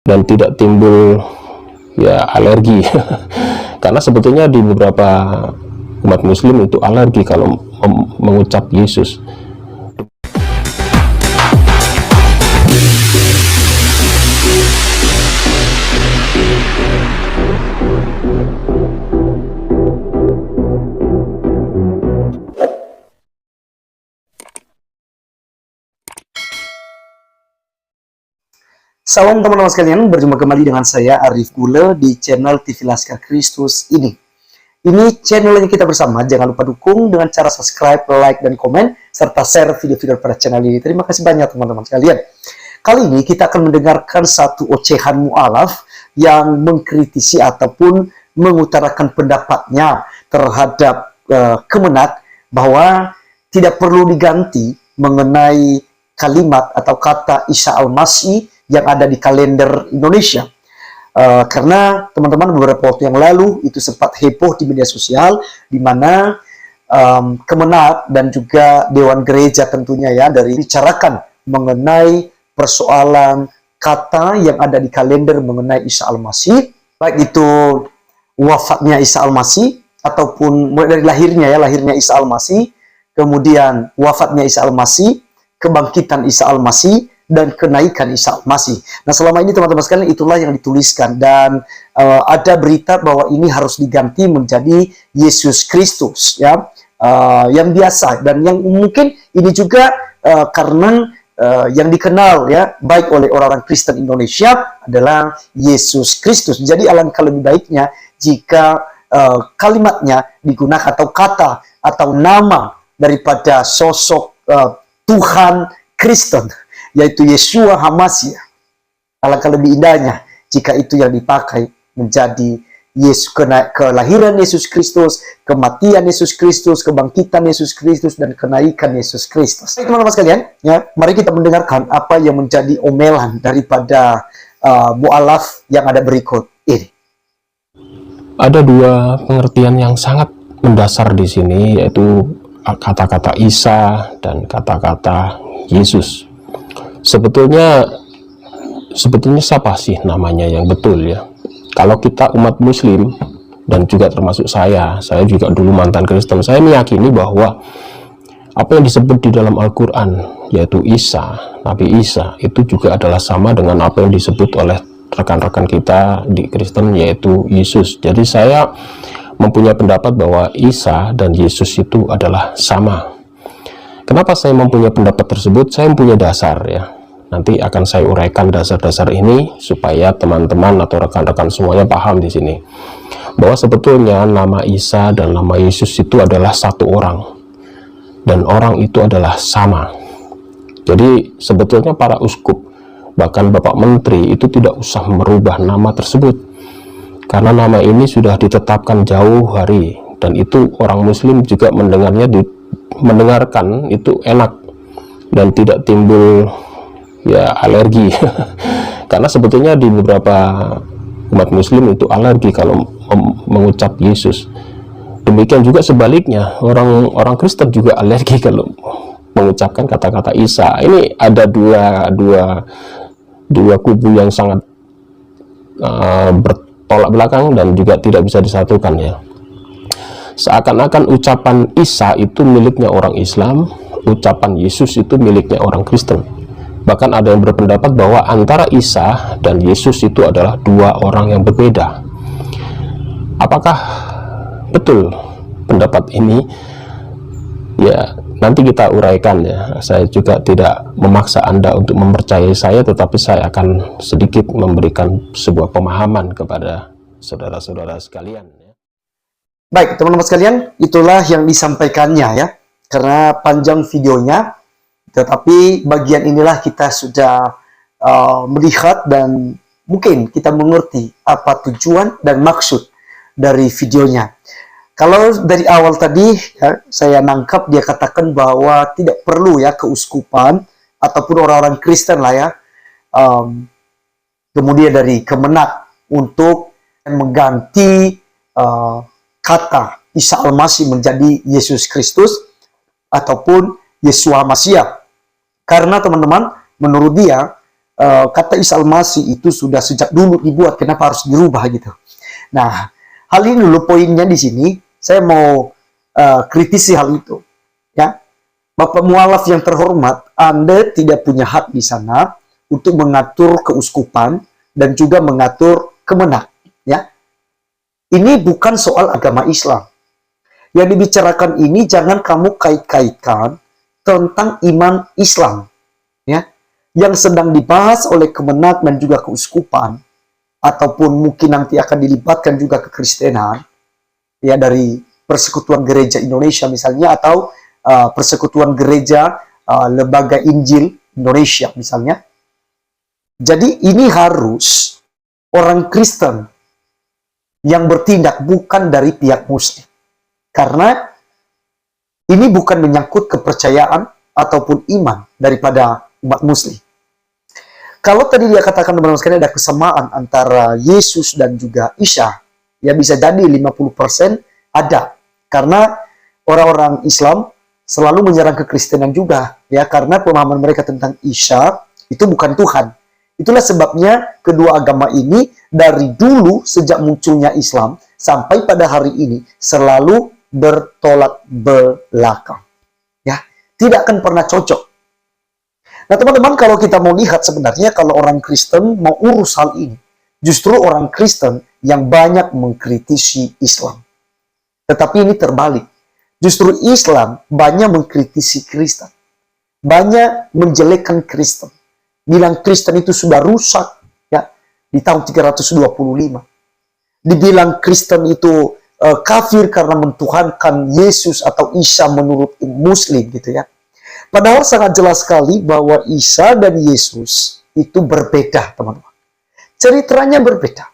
dan tidak timbul ya alergi. Karena sebetulnya di beberapa umat muslim itu alergi kalau mengucap Yesus. Salam teman-teman sekalian, berjumpa kembali dengan saya Arif Gule di channel TV Laskar Kristus ini. Ini channelnya kita bersama, jangan lupa dukung dengan cara subscribe, like, dan komen, serta share video-video pada channel ini. Terima kasih banyak teman-teman sekalian. Kali ini kita akan mendengarkan satu ocehan mu'alaf yang mengkritisi ataupun mengutarakan pendapatnya terhadap Kemenak bahwa tidak perlu diganti mengenai kalimat atau kata Isa Al-Masih yang ada di kalender Indonesia. Karena teman-teman beberapa waktu yang lalu itu sempat heboh di media sosial, di mana Kemenak dan juga Dewan Gereja tentunya ya dari bicarakan mengenai persoalan kata yang ada di kalender mengenai Isa Al-Masih, baik itu wafatnya Isa Al-Masih ataupun mulai dari lahirnya Isa Al-Masih, kemudian wafatnya Isa Al-Masih, kebangkitan Isa Al-Masih, dan kenaikan Isa Al-Masih. Nah, selama ini teman-teman sekalian itulah yang dituliskan, dan ada berita bahwa ini harus diganti menjadi Yesus Kristus ya, yang biasa, dan yang mungkin ini juga karena yang dikenal ya baik oleh orang-orang Kristen Indonesia adalah Yesus Kristus. Jadi alangkah lebih baiknya jika kalimatnya digunakan atau kata atau nama daripada sosok Tuhan Kristen, yaitu Yeshua HaMashiach. Alangkah lebih indahnya jika itu yang dipakai menjadi kelahiran Yesus Kristus, kematian Yesus Kristus, kebangkitan Yesus Kristus, dan kenaikan Yesus Kristus. Baik teman-teman sekalian, ya, mari kita mendengarkan apa yang menjadi omelan daripada mu'alaf yang ada berikut ini. Ada dua pengertian yang sangat mendasar di sini, yaitu kata-kata Isa dan kata-kata Yesus. Sebetulnya siapa sih namanya yang betul ya? Kalau kita umat muslim, dan juga termasuk saya juga dulu mantan Kristen, saya meyakini bahwa apa yang disebut di dalam Al-Quran, yaitu Isa, Nabi Isa, itu juga adalah sama dengan apa yang disebut oleh rekan-rekan kita di Kristen, yaitu Yesus. Jadi saya mempunyai pendapat bahwa Isa dan Yesus itu adalah sama. Kenapa saya mempunyai pendapat tersebut? Saya mempunyai dasar ya. Nanti akan saya uraikan dasar-dasar ini supaya teman-teman atau rekan-rekan semuanya paham di sini. Bahwa sebetulnya nama Isa dan nama Yesus itu adalah satu orang. Dan orang itu adalah sama. Jadi sebetulnya para uskup, bahkan Bapak Menteri itu tidak usah merubah nama tersebut. Karena nama ini sudah ditetapkan jauh hari. Dan itu orang muslim juga mendengarkan itu enak dan tidak timbul ya alergi. Karena sebetulnya di beberapa umat muslim itu alergi kalau mengucap Yesus. Demikian juga sebaliknya, orang Kristen juga alergi kalau mengucapkan kata-kata Isa. Ini ada dua kubu yang sangat bertolak belakang dan juga tidak bisa disatukan ya. Seakan-akan ucapan Isa itu miliknya orang Islam, ucapan Yesus itu miliknya orang Kristen. Bahkan ada yang berpendapat bahwa antara Isa dan Yesus itu adalah dua orang yang berbeda. Apakah betul pendapat ini? Ya, nanti kita uraikan ya. Saya juga tidak memaksa Anda untuk mempercayai saya, tetapi saya akan sedikit memberikan sebuah pemahaman kepada saudara-saudara sekalian. Baik teman-teman sekalian, itulah yang disampaikannya ya. Karena panjang videonya, tetapi bagian inilah kita sudah melihat dan mungkin kita mengerti apa tujuan dan maksud dari videonya. Kalau dari awal tadi ya, saya nangkap dia katakan bahwa tidak perlu ya keuskupan ataupun orang-orang Kristen lah ya, kemudian dari Kemenak untuk mengganti kata Isa Al-Masih menjadi Yesus Kristus ataupun Yeshua HaMashiach. Karena teman-teman, menurut dia kata Isa Al-Masih itu sudah sejak dulu dibuat, kenapa harus dirubah gitu. Nah, hal ini dulu poinnya di sini. Saya mau kritisi hal itu. Ya, Bapak mualaf yang terhormat, Anda tidak punya hak di sana untuk mengatur keuskupan dan juga mengatur kemenak. Ya, ini bukan soal agama Islam. Yang dibicarakan ini jangan kamu kait-kaitkan tentang iman Islam. Ya, yang sedang dibahas oleh kemenak dan juga keuskupan, ataupun mungkin nanti akan dilibatkan juga kekristenan, ya, dari Persekutuan Gereja Indonesia misalnya, atau Persekutuan Gereja Lembaga Injil Indonesia misalnya. Jadi ini harus orang Kristen yang bertindak, bukan dari pihak Muslim. Karena ini bukan menyangkut kepercayaan ataupun iman daripada umat Muslim. Kalau tadi dia katakan teman-teman sekalian ada kesamaan antara Yesus dan juga Isa, ya bisa jadi 50% ada. Karena orang-orang Islam selalu menyerang kekristenan juga, ya, karena pemahaman mereka tentang Isa itu bukan Tuhan. Itulah sebabnya kedua agama ini dari dulu sejak munculnya Islam sampai pada hari ini selalu bertolak belakang. Ya, tidak akan pernah cocok. Nah, teman-teman, kalau kita mau lihat sebenarnya kalau orang Kristen mau urus hal ini, justru orang Kristen yang banyak mengkritisi Islam. Tetapi ini terbalik. Justru Islam banyak mengkritisi Kristen. Banyak menjelekkan Kristen. Bilang Kristen itu sudah rusak, ya, di tahun 325. Dibilang Kristen itu kafir karena mentuhankan Yesus atau Isa menurut Muslim gitu ya. Padahal sangat jelas sekali bahwa Isa dan Yesus itu berbeda, teman-teman. Ceritanya berbeda.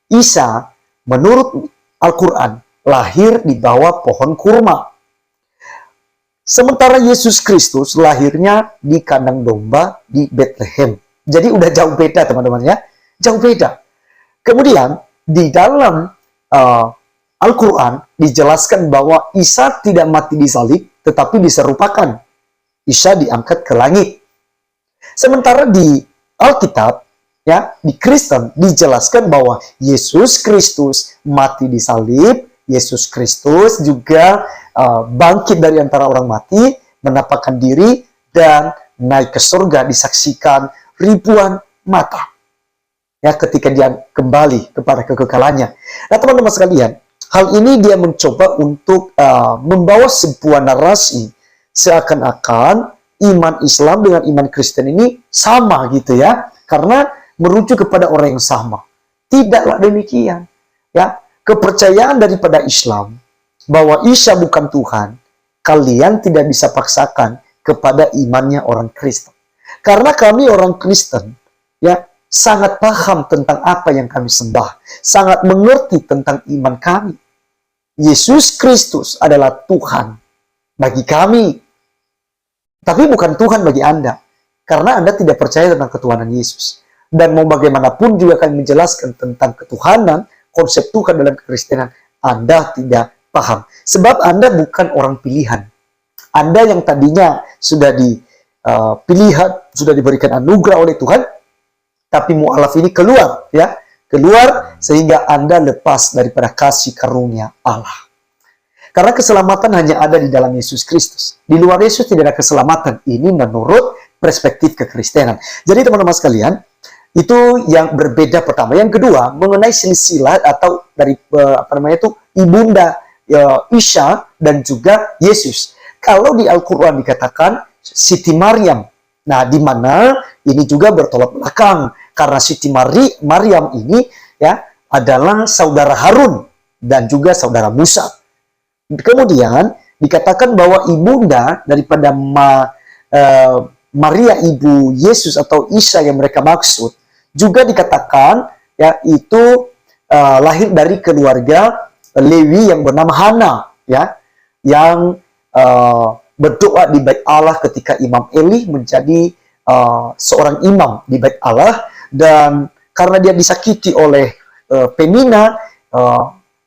Isa menurut Al-Quran lahir di bawah pohon kurma. Sementara Yesus Kristus lahirnya di kandang domba di Bethlehem. Jadi udah jauh beda, teman-teman ya. Jauh beda. Kemudian di dalam Al-Quran dijelaskan bahwa Isa tidak mati di salib, tetapi diserupakan. Isa diangkat ke langit. Sementara di Alkitab, ya, di Kristen dijelaskan bahwa Yesus Kristus mati di salib, Yesus Kristus juga bangkit dari antara orang mati, menampakkan diri, dan naik ke surga disaksikan ribuan mata. Ya, ketika dia kembali kepada kekekalannya. Nah, teman-teman sekalian, hal ini dia mencoba untuk membawa sebuah narasi seakan-akan iman Islam dengan iman Kristen ini sama gitu ya, karena merujuk kepada orang yang sama. Tidaklah demikian. Ya, kepercayaan daripada Islam bahwa Isa bukan Tuhan, kalian tidak bisa paksakan kepada imannya orang Kristen. Karena kami orang Kristen, ya, sangat paham tentang apa yang kami sembah, sangat mengerti tentang iman kami. Yesus Kristus adalah Tuhan bagi kami, tapi bukan Tuhan bagi Anda, karena Anda tidak percaya tentang ketuhanan Yesus. Dan mau bagaimanapun juga kami menjelaskan tentang ketuhanan, konsep Tuhan dalam kekristenan, Anda tidak paham. Sebab Anda bukan orang pilihan. Anda yang tadinya sudah dipilihan, sudah diberikan anugerah oleh Tuhan, tapi mu'alaf ini keluar, ya, keluar sehingga Anda lepas daripada kasih karunia Allah. Karena keselamatan hanya ada di dalam Yesus Kristus. Di luar Yesus tidak ada keselamatan. Ini menurut perspektif kekristenan. Jadi teman-teman sekalian, itu yang berbeda pertama. Yang kedua, mengenai silsilah atau dari ibunda Isa dan juga Yesus. Kalau di Al-Quran dikatakan Siti Maryam. Nah, di mana ini juga bertolak belakang karena Siti Maryam ini ya adalah saudara Harun dan juga saudara Musa. Kemudian dikatakan bahwa ibunda daripada Maria ibu Yesus atau Isa yang mereka maksud juga dikatakan ya itu lahir dari keluarga Lewi yang bernama Hana, ya, yang berdoa di Bait Allah ketika Imam Eli menjadi seorang imam di Bait Allah, dan karena dia disakiti oleh Penina,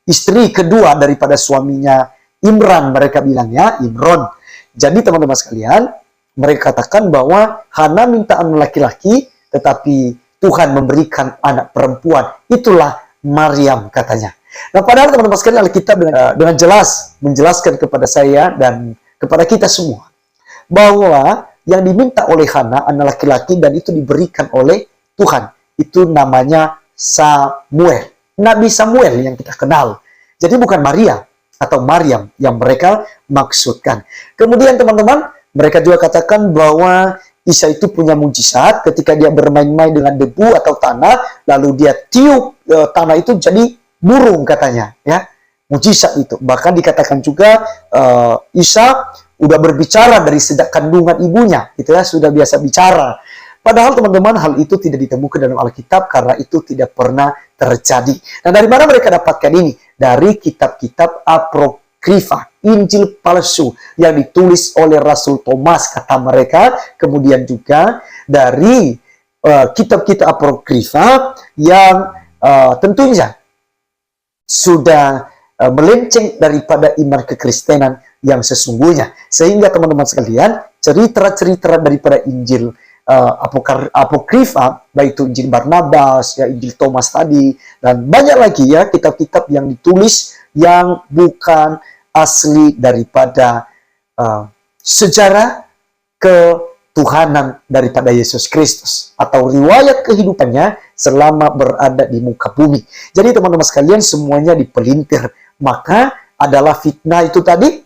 istri kedua daripada suaminya Imran, mereka bilangnya Imron. Jadi teman-teman sekalian, mereka katakan bahwa Hana minta anak laki-laki tetapi Tuhan memberikan anak perempuan. Itulah Maryam katanya. Nah, padahal teman-teman sekalian, Alkitab dengan jelas menjelaskan kepada saya dan kepada kita semua bahwa yang diminta oleh Hana anak laki-laki dan itu diberikan oleh Tuhan. Itu namanya Samuel. Nabi Samuel yang kita kenal. Jadi bukan Maria atau Maryam yang mereka maksudkan. Kemudian teman-teman, mereka juga katakan bahwa Isa itu punya mujizat ketika dia bermain-main dengan debu atau tanah, lalu dia tiup tanah itu jadi burung katanya, ya, mujizat itu. Bahkan dikatakan juga Isa udah berbicara dari sejak kandungan ibunya, gitu ya, sudah biasa bicara. Padahal teman-teman, hal itu tidak ditemukan dalam Alkitab karena itu tidak pernah terjadi. Nah, dari mana mereka dapatkan ini? Dari kitab-kitab apokrifa, Injil palsu yang ditulis oleh Rasul Thomas kata mereka, kemudian juga dari kitab-kitab apokrifa yang tentunya sudah melenceng daripada iman kekristenan yang sesungguhnya. Sehingga teman-teman sekalian, cerita-cerita daripada Injil apokrifa, baik itu Injil Barnabas, ya, Injil Thomas tadi, dan banyak lagi ya kitab-kitab yang ditulis yang bukan asli daripada sejarah ketuhanan daripada Yesus Kristus atau riwayat kehidupannya selama berada di muka bumi. Jadi teman-teman sekalian, semuanya dipelintir. Maka adalah fitnah itu tadi,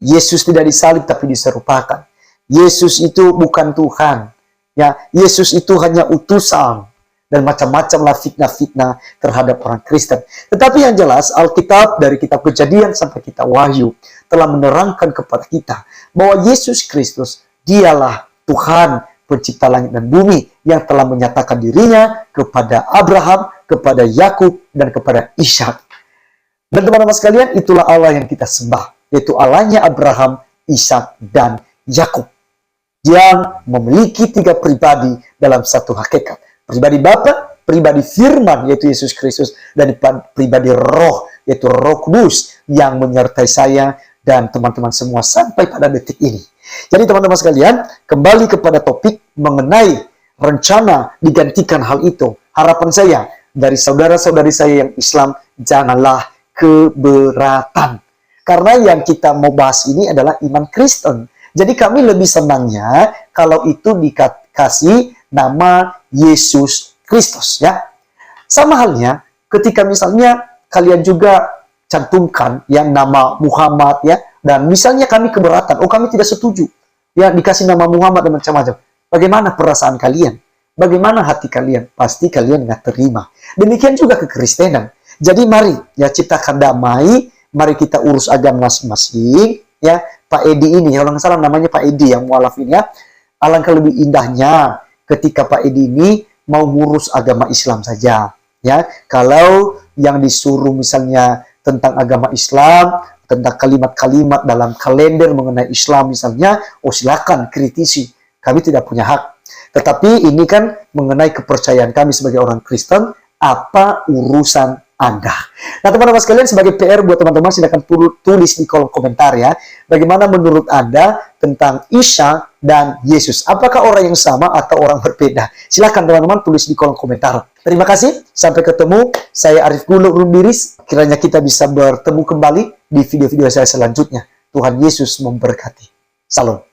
Yesus tidak disalib tapi diserupakan. Yesus itu bukan Tuhan. Ya, Yesus itu hanya utusan. Dan macam-macam lah fitnah-fitnah terhadap orang Kristen. Tetapi yang jelas, Alkitab dari kitab Kejadian sampai kitab Wahyu telah menerangkan kepada kita bahwa Yesus Kristus, dialah Tuhan pencipta langit dan bumi yang telah menyatakan dirinya kepada Abraham, kepada Yakub, dan kepada Ishak. Dan teman-teman sekalian, itulah Allah yang kita sembah, yaitu Allahnya Abraham, Ishak, dan Yakub, yang memiliki 3 pribadi dalam satu hakikat. Pribadi Bapa, pribadi Firman, yaitu Yesus Kristus, dan pribadi Roh, yaitu Roh Kudus, yang menyertai saya dan teman-teman semua sampai pada detik ini. Jadi teman-teman sekalian, kembali kepada topik mengenai rencana digantikan hal itu. Harapan saya dari saudara-saudari saya yang Islam, janganlah keberatan. Karena yang kita mau bahas ini adalah iman Kristen. Jadi kami lebih senangnya kalau itu dikasih nama Yesus Kristus, ya. Sama halnya ketika misalnya kalian juga cantumkan yang nama Muhammad, ya, dan misalnya kami keberatan, oh kami tidak setuju, ya, dikasih nama Muhammad dan macam-macam. Bagaimana perasaan kalian? Bagaimana hati kalian? Pasti kalian nggak terima. Demikian juga kekristenan. Jadi mari, ya, ciptakan damai, mari kita urus agama masing-masing, ya. Pak Edi ini, kalau nggak salah namanya Pak Edi yang mualaf ini, ya. Alangkah lebih indahnya ketika Pak Edi ini mau ngurus agama Islam saja, ya. Kalau yang disuruh misalnya tentang agama Islam, tentang kalimat-kalimat dalam kalender mengenai Islam misalnya, oh silakan kritisi, kami tidak punya hak. Tetapi ini kan mengenai kepercayaan kami sebagai orang Kristen, apa urusan Anda? Nah teman-teman sekalian, sebagai PR buat teman-teman, silakan tulis di kolom komentar ya, bagaimana menurut Anda tentang Isa dan Yesus? Apakah orang yang sama atau orang berbeda? Silakan teman-teman tulis di kolom komentar. Terima kasih, sampai ketemu. Saya Arif Gulo Rundiris. Kiranya kita bisa bertemu kembali di video-video saya selanjutnya. Tuhan Yesus memberkati. Salam.